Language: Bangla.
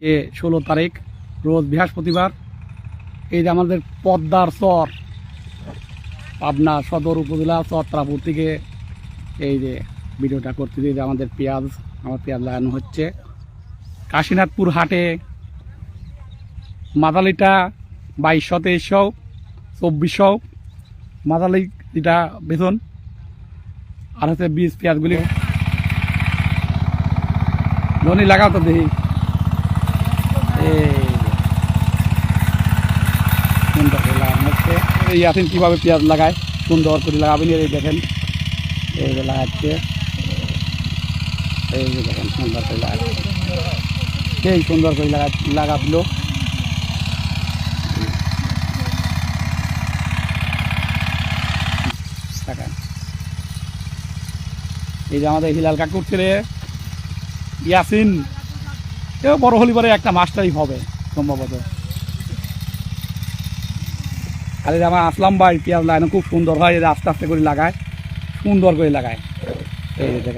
16 তারিখ রোজ বৃহস্পতিবার। এই যে আমাদের পদ্মার চর, পাবনা সদর উপজেলা চত্রাপুর থেকে এই যে ভিডিওটা করতেছি। যে আমাদের আমার পেঁয়াজ লাগানো হচ্ছে। কাশীনাথপুর হাটে মাদালিটা 2200, 2300, 2400 মাদালি যেটা বেতন, আর হচ্ছে বীজ পেঁয়াজগুলি ধনী লাগাও তো দেখি। সুন্দর করে লাগানো হচ্ছে। এই আসেন কীভাবে পেঁয়াজ লাগায়, সুন্দর করে লাগাবেন। এই দেখেন এই যে লাগাচ্ছে, এই যে দেখেন সুন্দর করে লাগাচ্ছে, সেই সুন্দর করে লাগাবল। এই যে আমাদের হিলাল কাকুর ছেলে ইয়াসিন, এও বড় হলি পরে একটা মাস্টারই হবে সম্ভবত। আর এই যে আমার আসলাম ভাই পেঁয়াজ লাগানো খুব সুন্দর হয়। আস্তে আস্তে করে লাগায়, সুন্দর করে লাগায়। এই দেখেন।